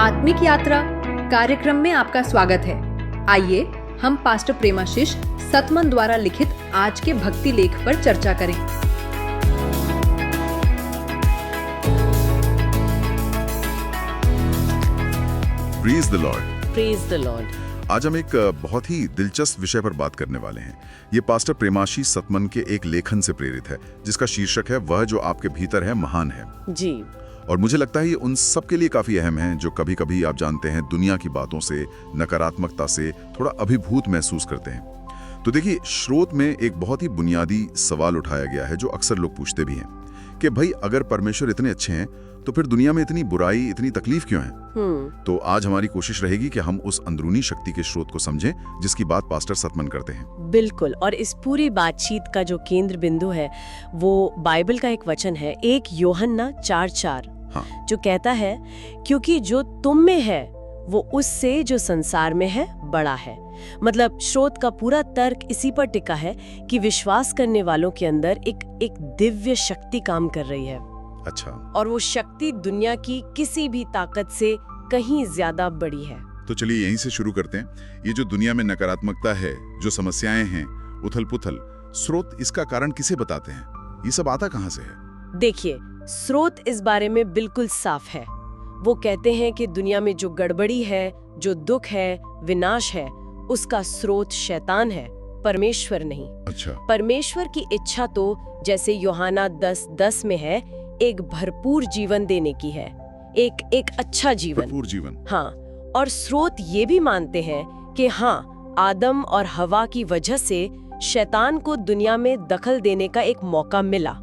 आत्मिक यात्रा कार्यक्रम में आपका स्वागत है। आइए हम पास्टर प्रेमाशीष सतमन द्वारा लिखित आज के भक्ति लेख पर चर्चा करें। Praise the Lord. Praise the Lord. आज हम एक बहुत ही दिलचस्प विषय पर बात करने वाले हैं। ये पास्टर प्रेमाशीष सतमन के एक लेखन से प्रेरित है, जिसका शीर्षक है वह जो आपके भीतर है महान है। जी। और मुझे लगता है ये उन सब के लिए काफी अहम है जो कभी कभी आप जानते हैं दुनिया की बातों से, नकारात्मकता से थोड़ा अभिभूत महसूस करते हैं। तो देखिए, स्रोत में एक बहुत ही बुनियादी सवाल उठाया गया है जो अक्सर लोग पूछते भी हैं कि भाई अगर परमेश्वर इतने अच्छे हैं तो फिर दुनिया में इतनी बुराई, इतनी तकलीफ क्यों है? तो आज हमारी कोशिश रहेगी कि हम उस अंदरूनी शक्ति के स्रोत को समझें जिसकी बात पास्टर सतमन करते हैं। बिल्कुल। और इस पूरी बातचीत का जो केंद्र बिंदु है वो बाइबल का एक वचन है, 1 यूहन्ना 4:4। हाँ। जो कहता है, क्योंकि जो तुम में है वो उससे जो संसार में है बड़ा है। मतलब स्रोत का पूरा तर्क इसी पर टिका है कि विश्वास करने वालों के अंदर एक दिव्य शक्ति काम कर रही है। अच्छा। और वो शक्ति दुनिया की किसी भी ताकत से कहीं ज्यादा बड़ी है। तो चलिए यहीं से शुरू करते हैं। ये जो दुनिया में नकारात्मकता है, जो समस्याएं हैं, उथल पुथल, स्रोत इसका कारण किसे बताते हैं? ये सब आता कहाँ से है? देखिए, स्रोत इस बारे में बिल्कुल साफ है। वो कहते हैं कि दुनिया में जो गड़बड़ी है, जो दुख है, विनाश है, उसका स्रोत शैतान है, परमेश्वर नहीं। अच्छा। परमेश्वर की इच्छा तो जैसे यूहन्ना 10:10 में है, एक भरपूर जीवन देने की है, एक अच्छा जीवन। भरपूर जीवन। हाँ। और स्रोत ये भी मानते हैं कि हाँ, आदम और हवा की वजह से शैतान को दुनिया में दखल देने का एक मौका मिला।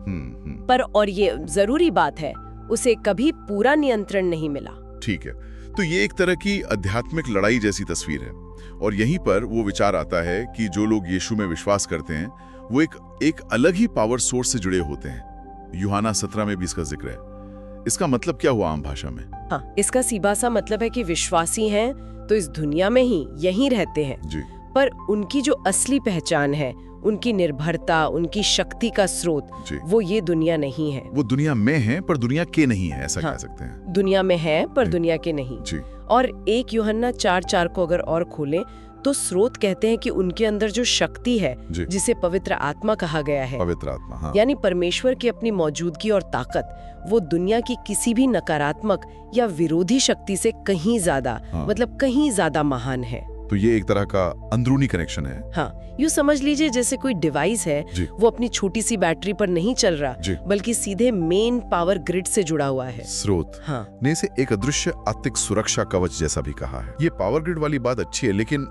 पर और ये जरूरी बात है, उसे कभी पूरा नियंत्रण नहीं मिला। ठीक है। तो ये एक तरह की आध्यात्मिक लड़ाई जैसी तस्वीर है। और यहीं पर वो विचार आता है कि जो लोग यीशु में विश्वास करते हैं वो एक अलग ही पावर सोर्स से जुड़े होते हैं। यूहन्ना 17 में भी इसका जिक्र है। इसका मतलब क्या हुआ आम भाषा में? हाँ, इसका सीधा सा मतलब है कि विश्वासी हैं तो इस दुनिया में ही यहीं रहते हैं जी। पर उनकी जो असली पहचान है, उनकी निर्भरता, उनकी शक्ति का स्रोत, वो ये दुनिया नहीं है। वो दुनिया में है पर दुनिया के नहीं है, ऐसा हाँ, कह सकते हैं। दुनिया में है पर दुनिया के नहीं। जी। और 1 यूहन्ना 4:4 को अगर और खोलें तो स्रोत कहते हैं कि उनके अंदर जो शक्ति है, जिसे पवित्र आत्मा कहा गया है, पवित्र आत्मा, हाँ। यानी परमेश्वर की अपनी मौजूदगी और ताकत, वो दुनिया की किसी भी नकारात्मक या विरोधी शक्ति से कहीं ज्यादा, मतलब कहीं ज्यादा महान है। तो ये एक तरह का अंदरूनी कनेक्शन है। हाँ, यूँ समझ लीजिए जैसे कोई डिवाइस है, वो अपनी छोटी सी बैटरी पर नहीं चल रहा, बल्कि सीधे मेन पावर ग्रिड से जुड़ा हुआ है। स्रोत ने इसे एक अदृश्य आत्मिक सुरक्षा कवच जैसा भी कहा है। ये पावर ग्रिड वाली बात अच्छी है, लेकिन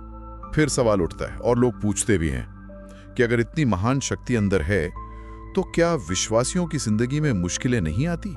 फिर सवाल उठता है और लोग पूछते भी हैं कि अगर इतनी महान शक्ति अंदर है तो क्या विश्वासियों की जिंदगी में मुश्किलें नहीं आती?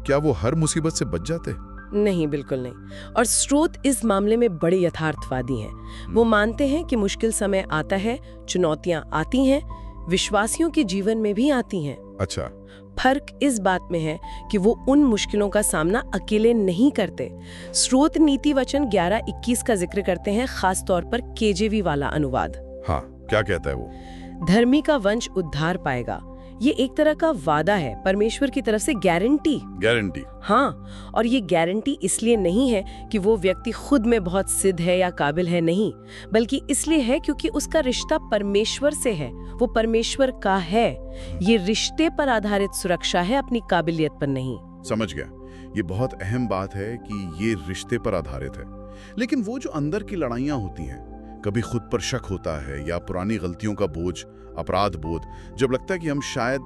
क्या वो हर मुसीबत से बच जाते? नहीं, बिल्कुल नहीं। और स्रोत इस मामले में बड़े यथार्थवादी हैं। वो मानते हैं कि मुश्किल समय आता है, चुनौतियां आती हैं, विश्वासियों के जीवन में भी आती हैं। अच्छा। फर्क इस बात में है कि वो उन मुश्किलों का सामना अकेले नहीं करते। स्रोत नीति वचन 11:21 का जिक्र करते हैं, खास तौर पर केजेवी वाला अनुवाद। हाँ, क्या कहता है वो? धर्मी का वंश उद्धार पाएगा। ये एक तरह का वादा है, परमेश्वर की तरफ से गारंटी। हाँ, और ये गारंटी इसलिए नहीं है कि वो व्यक्ति खुद में बहुत सिद्ध है या काबिल है, नहीं, बल्कि इसलिए है क्योंकि उसका रिश्ता परमेश्वर से है, वो परमेश्वर का है। ये रिश्ते पर आधारित सुरक्षा है, अपनी काबिलियत पर नहीं। समझ गया। ये बहुत अहम बात है कि ये रिश्ते पर आधारित है। लेकिन वो जो अंदर की लड़ाइयाँ होती हैं, कभी खुद पर शक होता है या पुरानी गलतियों का बोझ, अपराध बोध, जब लगता है कि हम शायद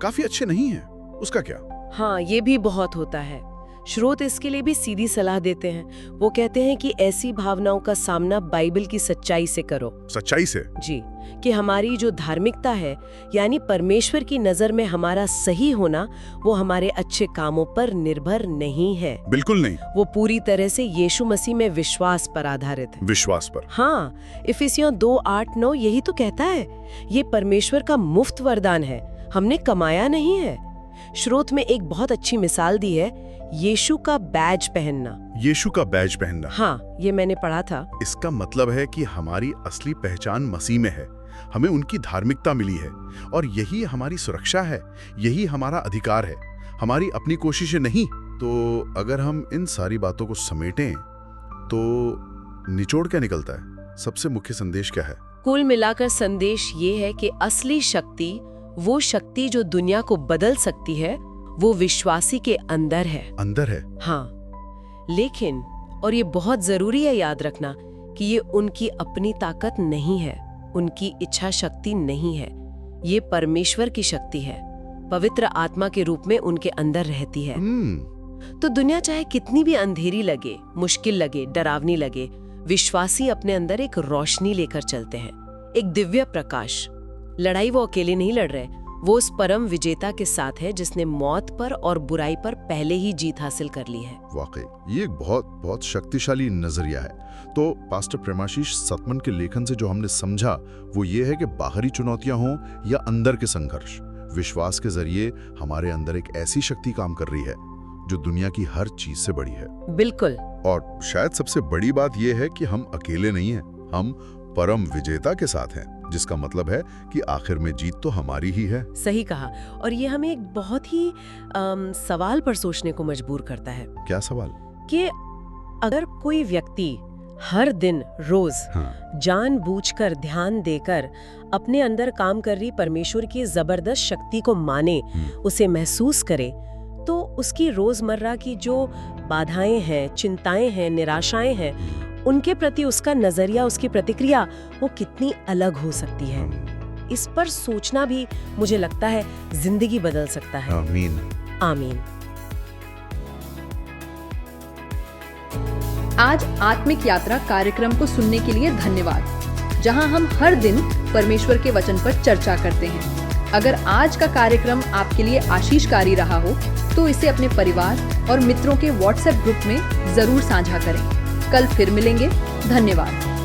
काफी अच्छे नहीं हैं, उसका क्या? हाँ, ये भी बहुत होता है। स्रोत इसके लिए भी सीधी सलाह देते हैं। वो कहते हैं कि ऐसी भावनाओं का सामना बाइबल की सच्चाई से करो। सच्चाई से? जी। कि हमारी जो धार्मिकता है, यानी परमेश्वर की नजर में हमारा सही होना, वो हमारे अच्छे कामों पर निर्भर नहीं है। बिल्कुल नहीं। वो पूरी तरह से यीशु मसीह में विश्वास पर आधारित है। विश्वास पर? हाँ, इफिसियों 2:8-9 यही तो कहता है। ये परमेश्वर का मुफ्त वरदान है, हमने कमाया नहीं है। स्रोत में एक बहुत अच्छी मिसाल दी है, यीशु का बैज पहनना। यीशु का बैज पहनना? हाँ, ये मैंने पढ़ा था। इसका मतलब है कि हमारी असली पहचान मसीह में है, हमें उनकी धार्मिकता मिली है और यही हमारी सुरक्षा है, यही हमारा अधिकार है, हमारी अपनी कोशिशें नहीं। तो अगर हम इन सारी बातों को समेटें तो निचोड़ क्या निकलता है? सबसे मुख्य संदेश क्या है? कुल मिलाकर संदेश ये है कि असली शक्ति, वो शक्ति जो दुनिया को बदल सकती है, वो विश्वासी के अंदर है। अंदर है? हाँ, लेकिन और ये बहुत जरूरी है याद रखना कि ये उनकी अपनी ताकत नहीं है, उनकी इच्छा शक्ति नहीं है, ये परमेश्वर की शक्ति है, पवित्र आत्मा के रूप में उनके अंदर रहती है। तो दुनिया चाहे कितनी भी अंधेरी लगे, मुश्किल लगे, डरावनी लगे, विश्वासी अपने अंदर एक रोशनी लेकर चलते हैं, एक दिव्य प्रकाश। लड़ाई वो अकेले नहीं लड़ रहे, वो उस परम विजेता के साथ है जिसने मौत पर और बुराई पर पहले ही जीत हासिल कर ली है। वाकई ये एक बहुत बहुत शक्तिशाली नजरिया है। तो पास्टर प्रेमाशीष सतमन के लेखन से जो हमने समझा वो ये है कि बाहरी चुनौतियां हों या अंदर के संघर्ष, विश्वास के जरिए हमारे अंदर एक ऐसी शक्ति काम कर रही है जो दुनिया की हर चीज से बड़ी है। बिल्कुल। और शायद सबसे बड़ी बात यह है कि हम अकेले नहीं हैं, हम परम विजेता के साथ हैं, जिसका मतलब है कि आखिर में जीत तो हमारी ही है। सही कहा। और ये हमें एक बहुत ही सवाल पर सोचने को मजबूर करता है। क्या सवाल? कि अगर कोई व्यक्ति हर दिन रोज जानबूझकर ध्यान देकर अपने अंदर काम कर रही परमेश्वर की जबरदस्त शक्ति को माने, उसे महसूस करे, तो उसकी रोजमर्रा की जो बाधाएं हैं, चिंताएं हैं, निराशाएं हैं, उनके प्रति उसका नजरिया, उसकी प्रतिक्रिया वो कितनी अलग हो सकती है। इस पर सोचना भी मुझे लगता है जिंदगी बदल सकता है। आमीन। आमीन। आज आत्मिक यात्रा कार्यक्रम को सुनने के लिए धन्यवाद, जहां हम हर दिन परमेश्वर के वचन पर चर्चा करते हैं। अगर आज का कार्यक्रम आपके लिए आशीषकारी रहा हो तो इसे अपने परिवार और मित्रों के व्हाट्सएप ग्रुप में जरूर साझा करें। कल फिर मिलेंगे। धन्यवाद।